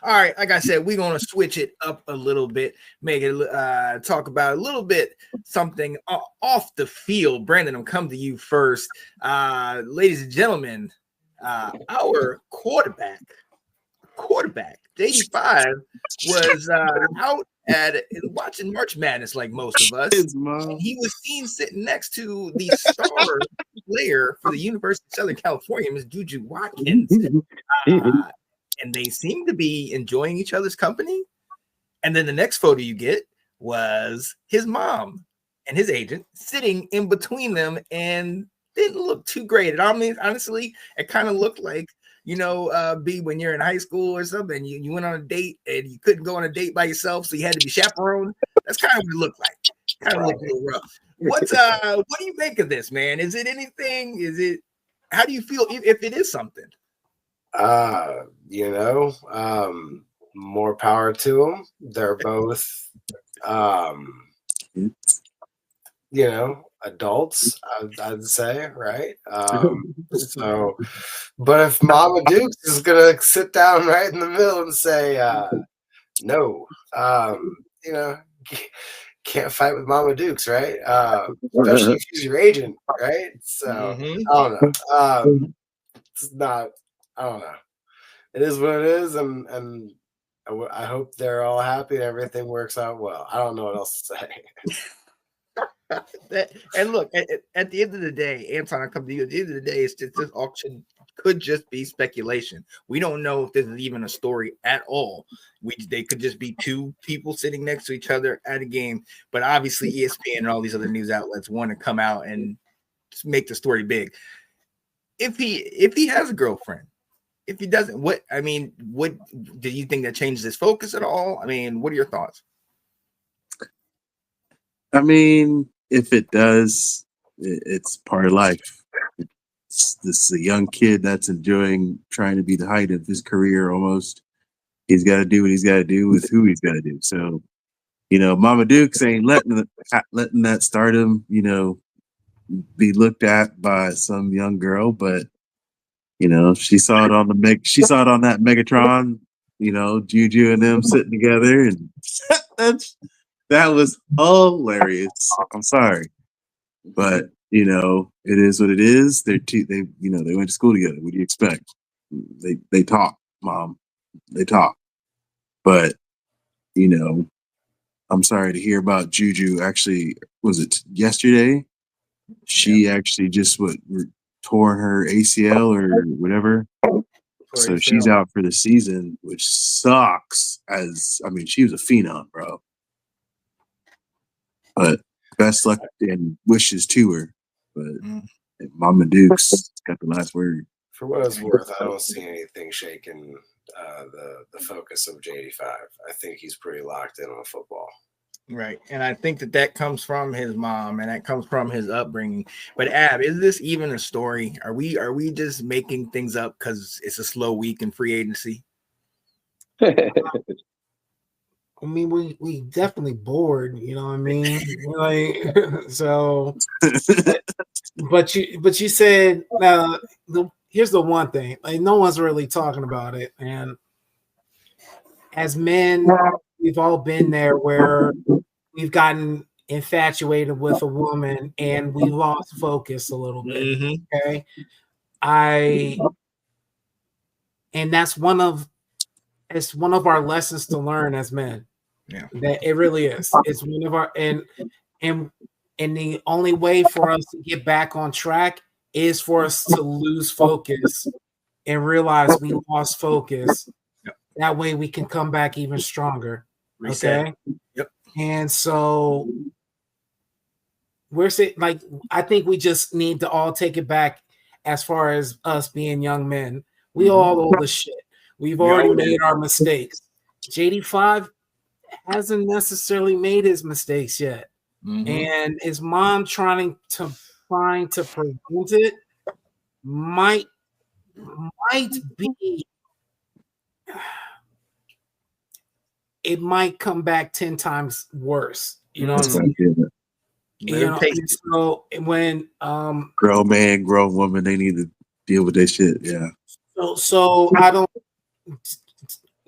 All right, like I said, we're gonna switch it up a little bit, make it talk about a little bit something off the field. Brandon, I'm coming to you first. Ladies and gentlemen, our quarterback JD5 was out at watching March Madness like most of us, and he was seen sitting next to the star player for the University of Southern California, Miss Juju Watkins. And they seem to be enjoying each other's company. And then the next photo you get was his mom and his agent sitting in between them, and didn't look too great. I mean, honestly, it kind of looked like, B, when you're in high school or something, you went on a date and you couldn't go on a date by yourself, so you had to be chaperoned. That's kind of what it looked like. Kind of looked a little rough. What do you make of this, man? Is it anything? How do you feel if it is something? More power to them. They're both, adults, I'd say, right? So, but if Mama Dukes is gonna sit down right in the middle and say, no, can't fight with Mama Dukes, right? Especially if she's your agent, right? So I don't know. It's not. I don't know. It is what it is, and I hope they're all happy and everything works out well. I don't know what else to say. And look, at the end of the day, Anton, I come to you. At the end of the day, it's just this auction could just be speculation. We don't know if this is even a story at all. They could just be two people sitting next to each other at a game. But obviously, ESPN and all these other news outlets want to come out and make the story big. If he has a girlfriend, if he doesn't, what do you think that changes his focus at all? I mean, what are your thoughts? I mean, if it does, it's part of life. This is a young kid that's trying to be the height of his career almost. He's got to do what he's got to do with who he's got to do. So, Mama Dukes ain't letting that stardom, be looked at by some young girl, but she saw it on that Megatron, Juju and them sitting together, and that was hilarious. I'm sorry, but it is what it is. They went to school together. What do you expect? They talk, Mom. They talk, but I'm sorry to hear about Juju. Actually, was it yesterday? She actually just tore her ACL or whatever. So she's out for the season, which sucks. She was a phenom, bro. But best luck and wishes to her. But Mama Dukes got the last word. For what it's worth, I don't see anything shaking the focus of JD5. I think he's pretty locked in on football. Right. And I think that comes from his mom and that comes from his upbringing. But Ab, is this even a story? Are we just making things up because it's a slow week in free agency? I mean, we definitely bored, you know what I mean? Like, so, but you said, here's the one thing, like, no one's really talking about it. And as men, we've all been there where we've gotten infatuated with a woman and we lost focus a little bit. Okay. And that's one of our lessons to learn as men. Yeah. That it really is. It's one of our and the only way for us to get back on track is for us to lose focus and realize we lost focus. Yep. That way we can come back even stronger. Reset. Okay. Yep. And so we're saying, like, I think we just need to all take it back as far as us being young men. We all owe the shit. We've already made our mistakes. JD5 hasn't necessarily made his mistakes yet. And his mom trying to prevent it might be, it might come back 10 times worse. You know what I'm saying? So when grown man, grown woman, they need to deal with that shit. Yeah. So I don't.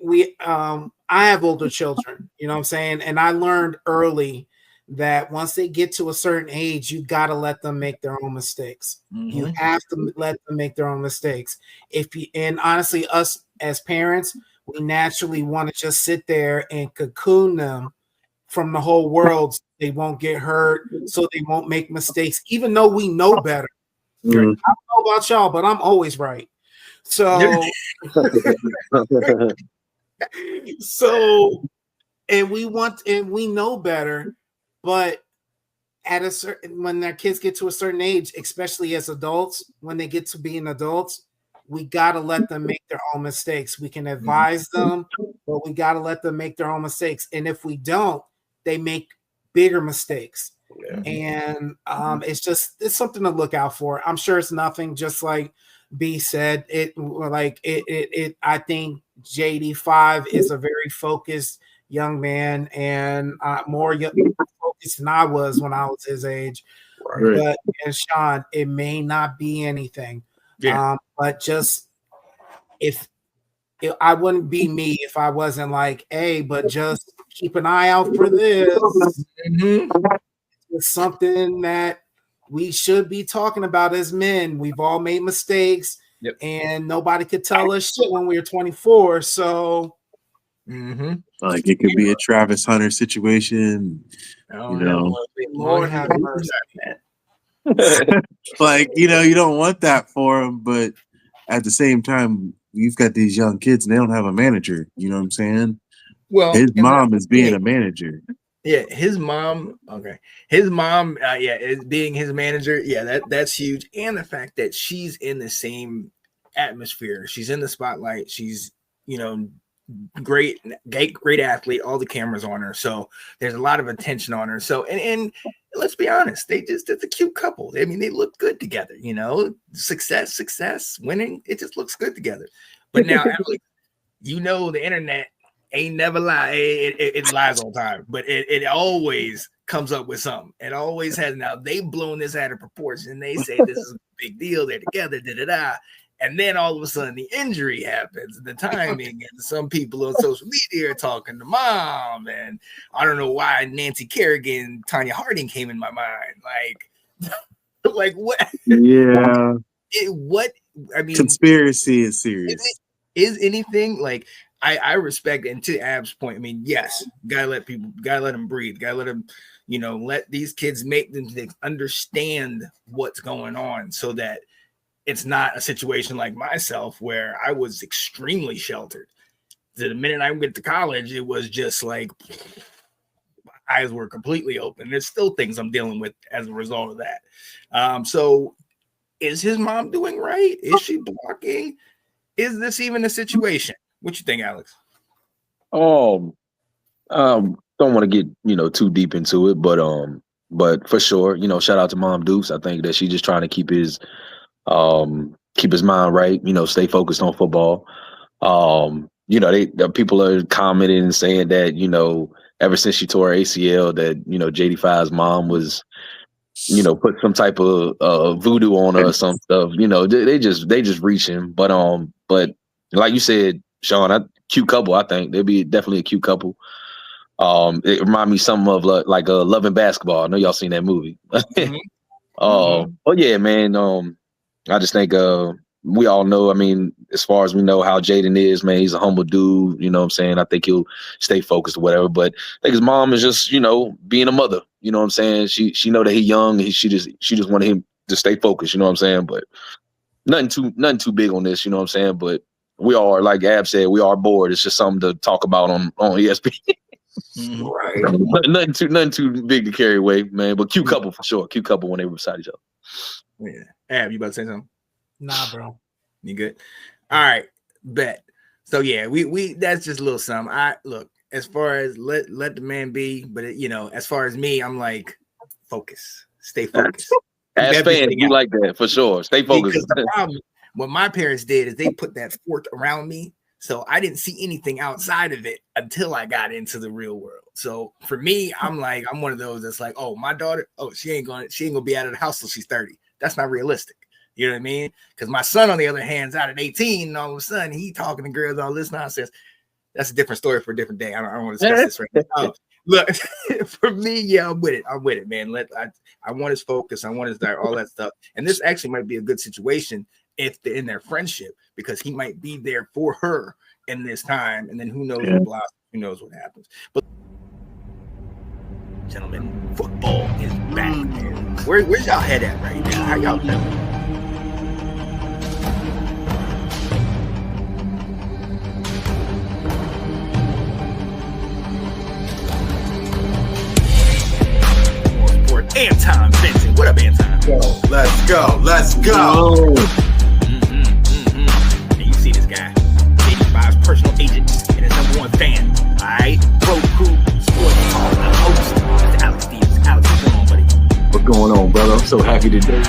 I have older children, you know what I'm saying? And I learned early that once they get to a certain age, you got to let them make their own mistakes. Mm-hmm. You have to let them make their own mistakes. And honestly, us as parents, we naturally want to just sit there and cocoon them from the whole world. So they won't get hurt, so they won't make mistakes, even though we know better. Mm-hmm. I don't know about y'all, but I'm always right. So, and we know better, but when their kids get to a certain age, especially as adults, when they get to being adults, we got to let them make their own mistakes. We can advise them, but we got to let them make their own mistakes. And if we don't, they make bigger mistakes. Yeah. And it's something to look out for. I'm sure it's nothing, just like B said. I think JD5 is a very focused young man, and more focused than I was when I was his age. Right. But and Sean, it may not be anything. Yeah. But just I wouldn't be me if I wasn't like, hey, but just keep an eye out for this. Mm-hmm. It's something that we should be talking about as men. We've all made mistakes, yep. And nobody could tell us shit when we were 24. So, mm-hmm. Like it could be a Travis Hunter situation. Lord have mercy. Like, you don't want that for him, but at the same time, you've got these young kids and they don't have a manager. You know what I'm saying? Well, his mom is being a manager. Yeah, his mom. Okay, his mom. Is being his manager. Yeah, that's huge. And the fact that she's in the same atmosphere, she's in the spotlight. She's great athlete. All the cameras on her, so there's a lot of attention on her. So and let's be honest, it's a cute couple. I mean, they look good together. Success, winning. It just looks good together. But now, Alex, the internet ain't never lie. It lies all the time, but it always comes up with something. It always has. Now they've blown this out of proportion. They say this is a big deal. They're together, and then all of a sudden the injury happens, the timing, and some people on social media are talking to mom, and I don't know why Nancy Kerrigan, Tanya Harding came in my mind. Like what? Yeah. What? I mean, conspiracy is serious. Is anything like? I respect, and to Ab's point, I mean, yes, gotta let them breathe, gotta let them, let these kids make them understand what's going on, so that it's not a situation like myself where I was extremely sheltered. The minute I went to college, it was just like my eyes were completely open. There's still things I'm dealing with as a result of that. So, is his mom doing right? Is she blocking? Is this even a situation? What you think, Alex? Don't want to get too deep into it, but for sure, shout out to Mom Dukes. I think that she's just trying to keep his mind right. Stay focused on football. The people are commenting and saying that ever since she tore her ACL, that JD5's mom was put some type of voodoo on her or some stuff. They just reaching, but like you said, Sean, cute couple. I think they'd be definitely a cute couple. It remind me something of like a Love and Basketball. I know y'all seen that movie. Mm-hmm. But yeah, man. I just think we all know. I mean, as far as we know how Jaden is, man, he's a humble dude. You know what I'm saying? I think he'll stay focused or whatever. But I think his mom is just being a mother. You know what I'm saying? She know that he's young. And she just wanted him to stay focused. You know what I'm saying? But nothing too big on this. You know what I'm saying? But we are, like Ab said, we are bored. It's just something to talk about on ESPN. Mm-hmm. Right. Nothing too big to carry away, man. But cute couple for sure. Cute couple when they were beside each other. Yeah. Ab, you about to say something? Nah, bro. You good? All right. Bet. So yeah, we that's just a little something. Look, as far as let the man be, but as far as me, I'm like, focus. Stay focused. As fans, you like that for sure. Stay focused. Because the problem, what my parents did is they put that fort around me, so I didn't see anything outside of it until I got into the real world. So for me, I'm one of those that's like, oh, my daughter, she ain't gonna be out of the house till she's 30. That's not realistic. You know what I mean? Because my son, on the other hand, is out at 18, and all of a sudden he talking to girls, all this nonsense. that's a different story for a different day. I don't want to discuss this right now. Look, for me, yeah, I'm with it, man. I want his focus. I want his diet, all that stuff. And this actually might be a good situation if they're in their friendship, because he might be there for her in this time, and then who knows what blossoms, who knows what happens. But gentlemen, football is back, man. Where's y'all head at right now? How y'all doing? Anton Benson. What up, Anton? Let's go. And you see this guy, 85's personal agent and his #1 fan. All right, Roku Sports Talk host. That's Alex Stevens. Alex, what's going on, buddy? What's going on, brother? I'm so happy today.